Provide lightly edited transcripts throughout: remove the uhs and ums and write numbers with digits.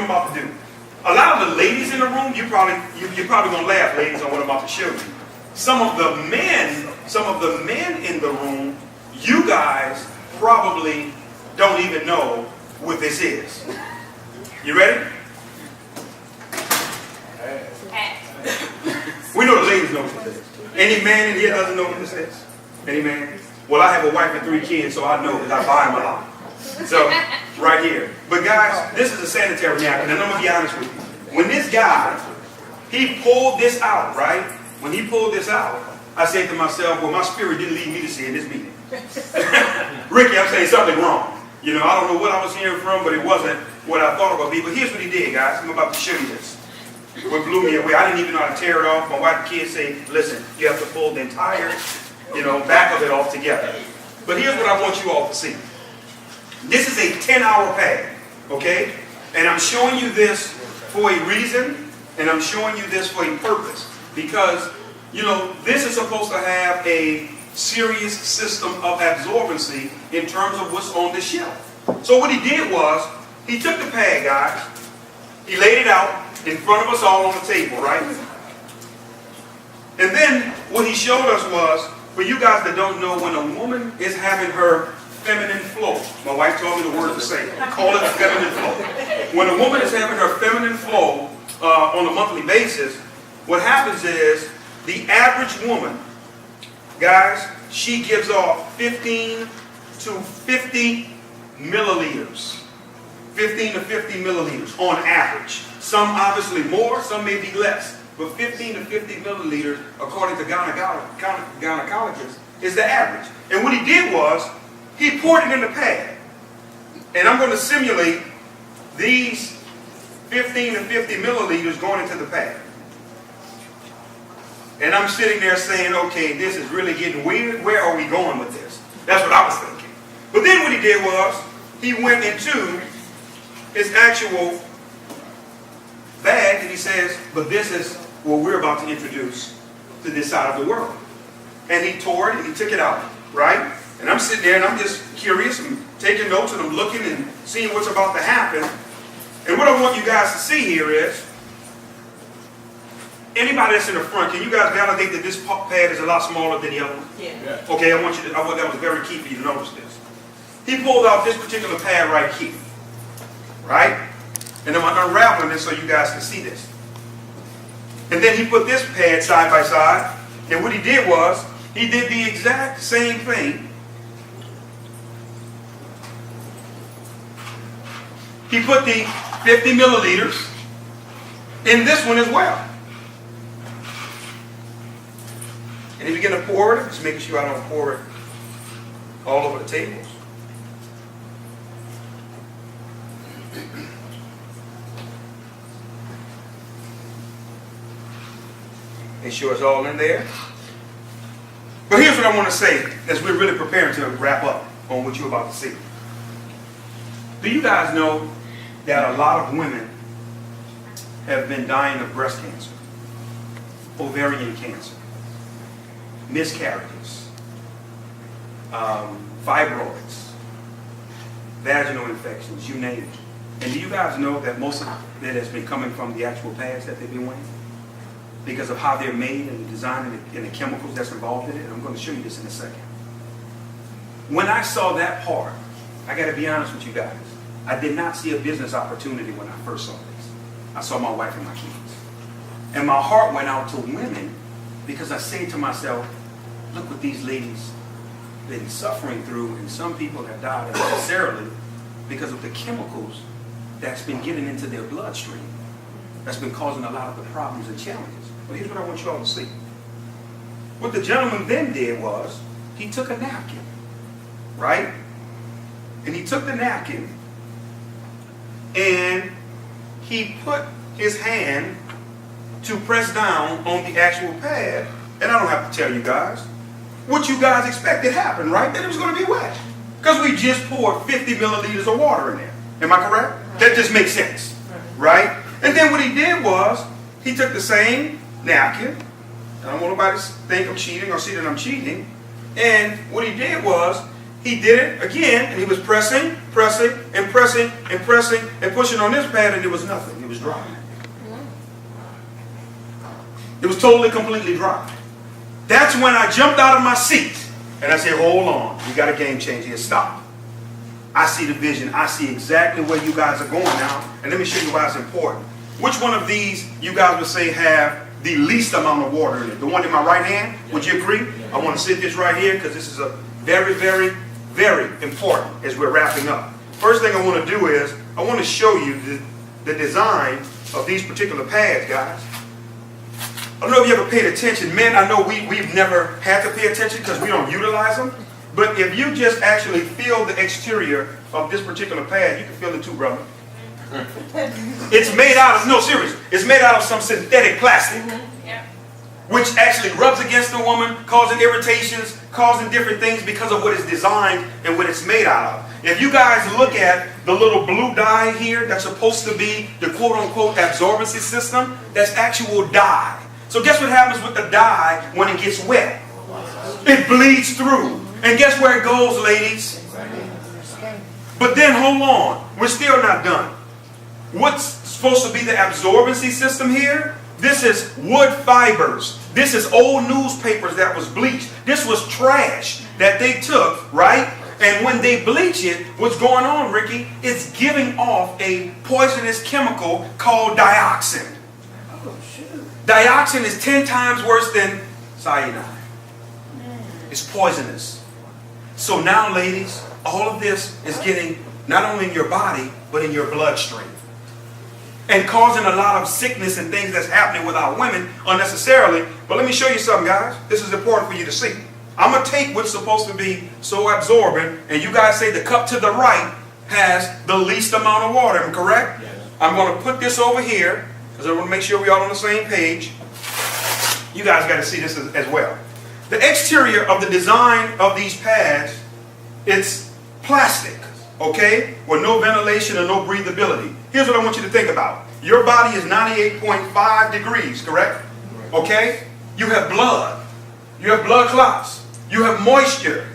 about to do. A lot of the ladies in the room, you're probably gonna laugh, ladies, on what I'm about to show you. Some of the men in the room, you guys probably don't even know what this is. You ready? We know the ladies know what this is. Any man in here doesn't know what this is? Any man? Well, I have a wife and 3 kids, so I know because I buy them a lot. So, right here. But guys, this is a sanitary napkin, and I'm going to be honest with you. When this guy, he pulled this out, right? When he pulled this out, I said to myself, well, my spirit didn't lead me to see in this meeting. Ricky, I'm saying something wrong. You know, I don't know what I was hearing from, but it wasn't what I thought it would be. But here's what he did, guys. I'm about to show you this. What blew me away, I didn't even know how to tear it off. My wife and kids say, listen, you have to pull the entire, back of it off together. But here's what I want you all to see. This is a 10-hour pad, okay? And I'm showing you this for a reason, and I'm showing you this for a purpose. Because, this is supposed to have a serious system of absorbency in terms of what's on the shelf. So what he did was, he took the pad, guys, he laid it out in front of us all on the table, right? And then what he showed us was, for you guys that don't know, when a woman is having her feminine flow, my wife told me the word to say, call it feminine flow. When a woman is having her feminine flow on a monthly basis, what happens is the average woman, guys, she gives off 15 to 50 milliliters. 15 to 50 milliliters on average. Some obviously more, some may be less. But 15 to 50 milliliters, according to gynecologists, is the average. And what he did was, he poured it in the pad. And I'm going to simulate these 15 to 50 milliliters going into the pad. And I'm sitting there saying, okay, this is really getting weird. Where are we going with this? That's what I was thinking. But then what he did was, he went into his actual bag and he says, but this is what we're about to introduce to this side of the world. And he tore it and he took it out, right? And I'm sitting there and I'm just curious and taking notes and I'm looking and seeing what's about to happen. And what I want you guys to see here is, anybody that's in the front, can you guys validate that this pad is a lot smaller than the other one? Yeah. Okay, I want that was very key for you to notice this. He pulled out this particular pad right here, right? And I'm unraveling this so you guys can see this. And then he put this pad side by side. And what he did was, he did the exact same thing. He put the 50 milliliters in this one as well. And he began to pour it, just making sure I don't pour it all over the tables. Make sure it's all in there. But here's what I want to say as we're really preparing to wrap up on what you're about to see. Do you guys know that a lot of women have been dying of breast cancer, ovarian cancer, miscarriages, fibroids, vaginal infections, you name it. And do you guys know that most of it has been coming from the actual pads that they've been wearing? Because of how they're made and the design and the chemicals that's involved in it. And I'm going to show you this in a second. When I saw that part, I got to be honest with you guys, I did not see a business opportunity when I first saw this. I saw my wife and my kids. And my heart went out to women because I say to myself, look what these ladies have been suffering through, and some people have died unnecessarily because of the chemicals that's been getting into their bloodstream. That's been causing a lot of the problems and challenges. Well, here's what I want you all to see. What the gentleman then did was, he took a napkin, right? And he took the napkin and he put his hand to press down on the actual pad. And I don't have to tell you guys what you guys expected happened, right? That it was going to be wet. Because we just poured 50 milliliters of water in there. Am I correct? That just makes sense, right? And then what he did was, he took the same napkin. I don't want nobody to think I'm cheating or see that I'm cheating. And what he did was, he did it again, and he was pressing, pressing, and pressing, and pressing, and pushing on this pad, and it was nothing. It was dry. It was totally, completely dry. That's when I jumped out of my seat, and I said, hold on, we got a game changer here. Stop. I see the vision. I see exactly where you guys are going now, and let me show you why it's important. Which one of these you guys would say have the least amount of water in it? The one in my right hand? Would you agree? I want to sit this right here because this is a very, very, very important as we're wrapping up. First thing I want to do is I want to show you the design of these particular pads, guys. I don't know if you ever paid attention. Men, I know we've never had to pay attention because we don't utilize them. But if you just actually feel the exterior of this particular pad, you can feel it too, brother. It's made out of, no, seriously, it's made out of some synthetic plastic, which actually rubs against the woman, causing irritations, causing different things because of what it's designed and what it's made out of. If you guys look at the little blue dye here, that's supposed to be the quote-unquote absorbency system, that's actual dye. So guess what happens with the dye when it gets wet? It bleeds through. And guess where it goes, ladies? But then hold on, we're still not done. What's supposed to be the absorbency system here? This is wood fibers. This is old newspapers that was bleached. This was trash that they took, right? And when they bleach it, what's going on, Ricky? It's giving off a poisonous chemical called dioxin. Dioxin is 10 times worse than cyanide. It's poisonous. So now, ladies, all of this is getting not only in your body, but in your bloodstream. And causing a lot of sickness and things that's happening with our women unnecessarily. But let me show you something, guys. This is important for you to see. I'm going to take what's supposed to be so absorbent, and you guys say the cup to the right has the least amount of water. Am I correct? Yes. I'm going to put this over here, because I want to make sure we're all on the same page. You guys got to see this as well. The exterior of the design of these pads, it's plastic, okay, with no ventilation and no breathability. Here's what I want you to think about. Your body is 98.5 degrees, correct? Okay? You have blood. You have blood clots. You have moisture,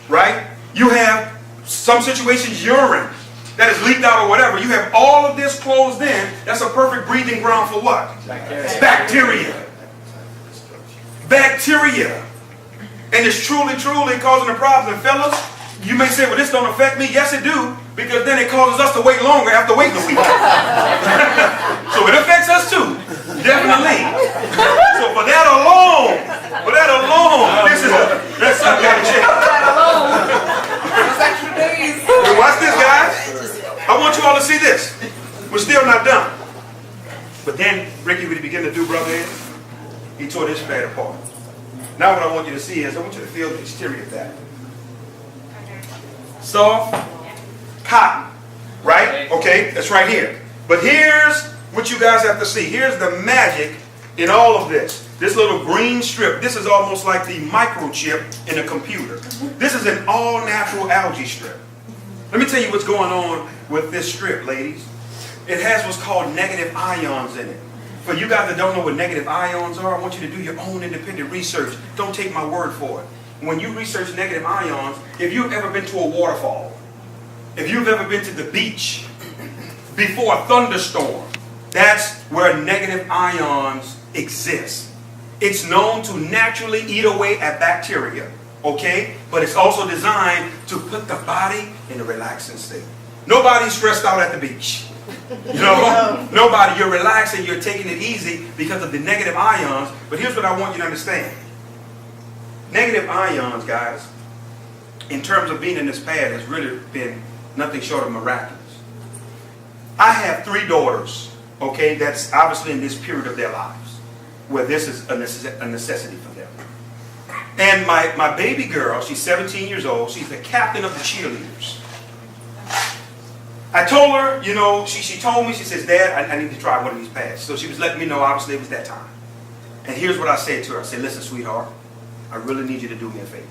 right? You have, some situations, urine that is leaked out or whatever. You have all of this closed in. That's a perfect breathing ground for what? Bacteria. Bacteria. And it's truly, truly causing a problem. And fellas, you may say, well, this don't affect me. Yes, it do. Because then it causes us to wait longer after waiting a week. So it affects us too. Definitely. So for that alone, that's something got to change. But watch this, guys. I want you all to see this. We're still not done. But then, Ricky, what he began to do, brother, is he tore this pad apart. Now what I want you to see is, I want you to feel the exterior of that. Soft cotton, right? Okay, that's right here. But here's what you guys have to see. Here's the magic in all of this. This little green strip, this is almost like the microchip in a computer. This is an all-natural algae strip. Let me tell you what's going on with this strip, ladies. It has what's called negative ions in it. For you guys that don't know what negative ions are, I want you to do your own independent research. Don't take my word for it. When you research negative ions, if you've ever been to a waterfall, if you've ever been to the beach before a thunderstorm, that's where negative ions exist. It's known to naturally eat away at bacteria, okay? But it's also designed to put the body in a relaxing state. Nobody's stressed out at the beach. You know, nobody, you're relaxing, you're taking it easy because of the negative ions. But here's what I want you to understand. Negative ions, guys, in terms of being in this pad, has really been nothing short of miraculous. I have 3 daughters, okay, that's obviously in this period of their lives, where this is a necessity for them. And my baby girl, she's 17 years old, she's the captain of the cheerleaders. I told her, you know, she told me, she says, Dad, I need to try one of these pads. So she was letting me know, obviously, it was that time. And here's what I said to her. I said, listen, sweetheart, I really need you to do me a favor.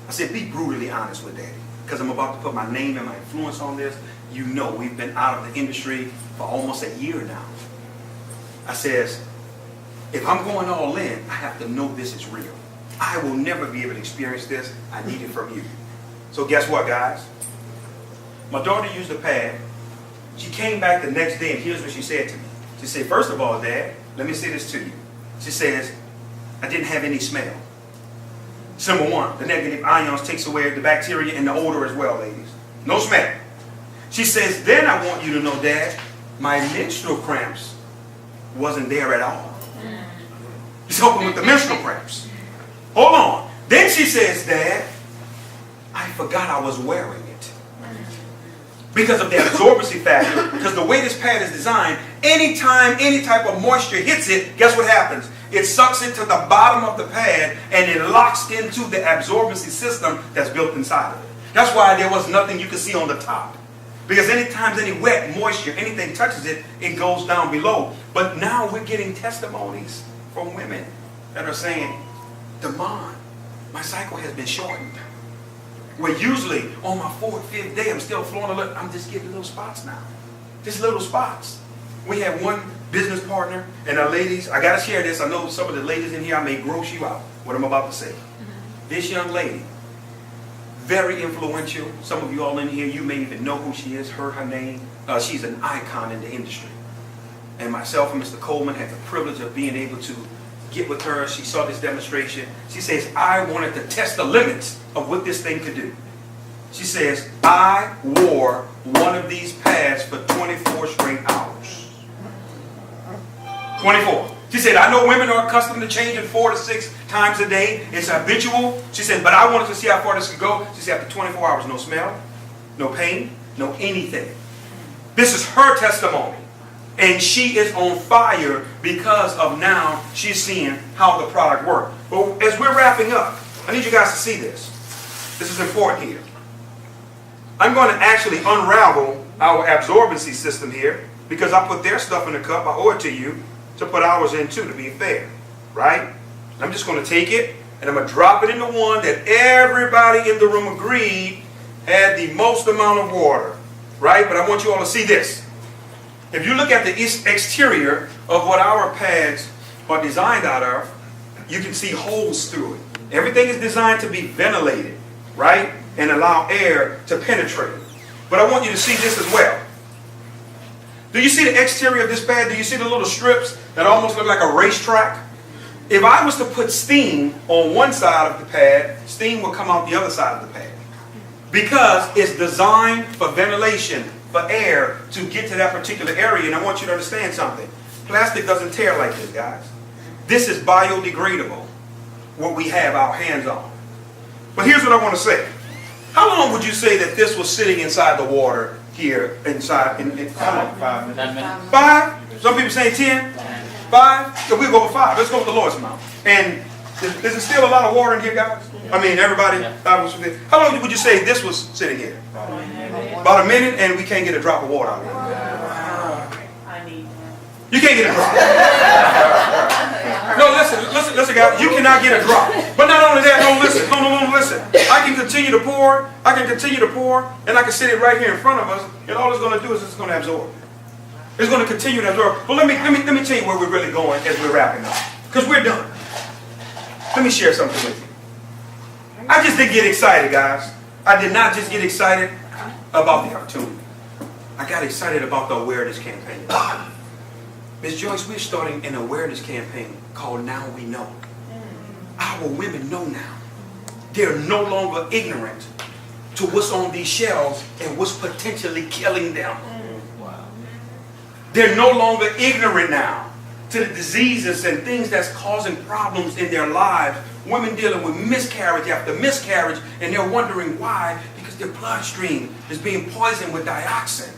I said, be brutally honest with Daddy, because I'm about to put my name and my influence on this. You know, we've been out of the industry for almost a year now. I says, if I'm going all in, I have to know this is real. I will never be able to experience this. I need it from you. So guess what, guys? My daughter used the pad. She came back the next day, and here's what she said to me. She said, first of all, Dad, let me say this to you. She says, I didn't have any smell. Number one, the negative ions takes away the bacteria and the odor as well, ladies. No smell. She says, then I want you to know, Dad, my menstrual cramps wasn't there at all. She's helping with the menstrual cramps. Hold on. Then she says, Dad, I forgot I was wearing it. Because of the absorbency factor, because the way this pad is designed, anytime any type of moisture hits it, guess what happens? It sucks it to the bottom of the pad and it locks into the absorbency system that's built inside of it. That's why there was nothing you could see on the top. Because anytime any wet, moisture, anything touches it, it goes down below. But now we're getting testimonies from women that are saying, Damon, my cycle has been shortened. Where usually on my 4th, 5th day, I'm still flowing a little, I'm just getting little spots now. Just little spots. We have one business partner, and our ladies, I got to share this. I know some of the ladies in here, I may gross you out, what I'm about to say. This young lady, very influential. Some of you all in here, you may even know who she is, heard her name. She's an icon in the industry. And myself and Mr. Coleman had the privilege of being able to get with her. She saw this demonstration. She says, I wanted to test the limits of what this thing could do. She says, I wore one of these pads for 24 straight hours. 24. She said, I know women are accustomed to changing 4 to 6 times a day. It's habitual. She said, but I wanted to see how far this could go. She said, after 24 hours, no smell, no pain, no anything. This is her testimony. And she is on fire because of now she's seeing how the product works. But as we're wrapping up, I need you guys to see this. This is important here. I'm going to actually unravel our absorbency system here because I put their stuff in the cup. I owe it to you to put ours in too, to be fair. Right? I'm just going to take it and I'm going to drop it in the one that everybody in the room agreed had the most amount of water. Right? But I want you all to see this. If you look at the exterior of what our pads are designed out of, you can see holes through it. Everything is designed to be ventilated, right? And allow air to penetrate. But I want you to see this as well. Do you see the exterior of this pad? Do you see the little strips that almost look like a racetrack? If I was to put steam on one side of the pad, steam will come out the other side of the pad. Because it's designed for ventilation, for air to get to that particular area. And I want you to understand something. Plastic doesn't tear like this, guys. This is biodegradable, what we have our hands on. But here's what I want to say. How long would you say that this was sitting inside the water here, inside? How long? 5 minutes. 5? Some people say 10? 5? So we'll go with 5. Let's go with the lowest amount. And is there still a lot of water in here, guys? I mean, everybody? How long would you say this was sitting here? About a minute, and we can't get a drop of water out of it. You can't get a drop. No, listen, guys. You cannot get a drop. But not only that, no, listen. I can continue to pour, and I can sit it right here in front of us, and all it's going to do is it's going to absorb. It's going to continue to absorb. But let me tell you where we're really going as we're wrapping up. Because we're done. Let me share something with you. I just didn't get excited, guys. I did not just get excited about the opportunity. I got excited about the awareness campaign. Ms. Joyce, we're starting an awareness campaign called Now We Know. Our women know now. They're no longer ignorant to what's on these shelves and what's potentially killing them. They're no longer ignorant now to the diseases and things that's causing problems in their lives. Women dealing with miscarriage after miscarriage, and they're wondering why, because their bloodstream is being poisoned with dioxin.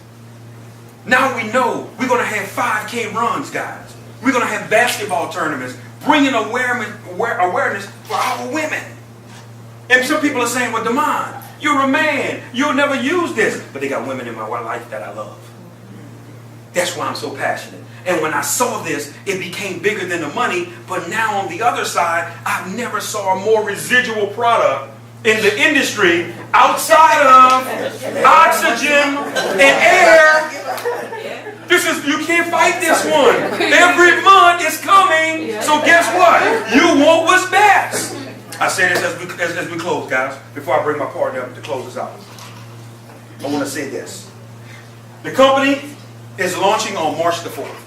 Now we know we're going to have 5K runs, guys. We're going to have basketball tournaments, bringing awareness for our women. And some people are saying, well, Damon, you're a man. You'll never use this. But they got women in my life that I love. That's why I'm so passionate. And when I saw this, it became bigger than the money. But now on the other side, I've never saw a more residual product in the industry outside of oxygen and air. You can't fight this one. Every month it's coming. So guess what? You want what's best. I say this as we close, guys, before I bring my partner up to close us out. I want to say this. The company is launching on March the 4th.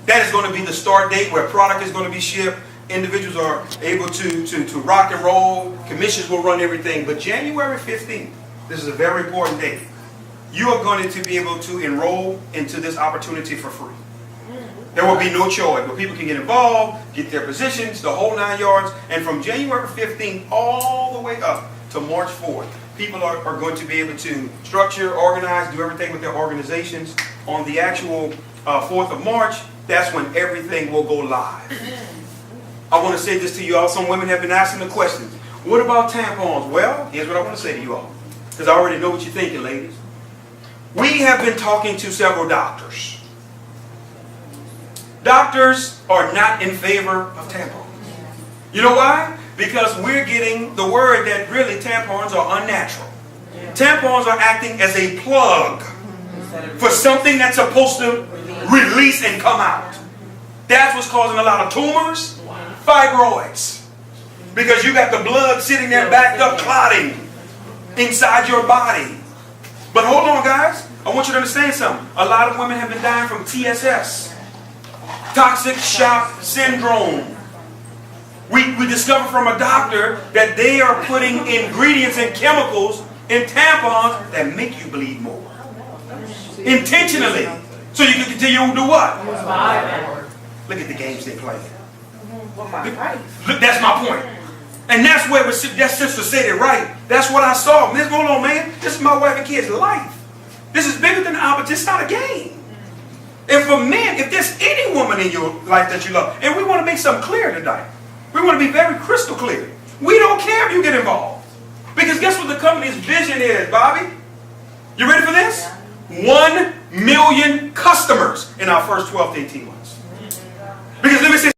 That is going to be the start date where product is going to be shipped. Individuals are able to rock and roll. Commissions will run everything. But January 15th, this is a very important date. You are going to be able to enroll into this opportunity for free. There will be no choice, but people can get involved, get their positions, the whole 9 yards. And from January 15th all the way up to March 4th, people are going to be able to structure, organize, do everything with their organizations. On the actual 4th of March, that's when everything will go live. I want to say this to you all. Some women have been asking the question, what about tampons? Well, here's what I want to say to you all, because I already know what you're thinking, ladies. We have been talking to several doctors. Doctors are not in favor of tampons. You know why? Because we're getting the word that really tampons are unnatural. Tampons are acting as a plug for something that's supposed to release and come out. That's what's causing a lot of tumors, fibroids. Because you got the blood sitting there backed up, clotting inside your body. But hold on, guys. I want you to understand something. A lot of women have been dying from TSS. Toxic shock syndrome. We discovered from a doctor that they are putting ingredients and chemicals in tampons that make you bleed more. Intentionally. So you can continue to do what? Look at the games they play. Look, that's my point. And that's where that sister said it right. That's what I saw. Miss, hold on, man. This is my wife and kids' life. This is bigger than the opposite. It's not a game. And for men, if there's any woman in your life that you love, and we want to make something clear tonight. We want to be very crystal clear. We don't care if you get involved. Because guess what the company's vision is, Bobby? You ready for this? 1 million customers in our first 12 to 18 months. Because let me say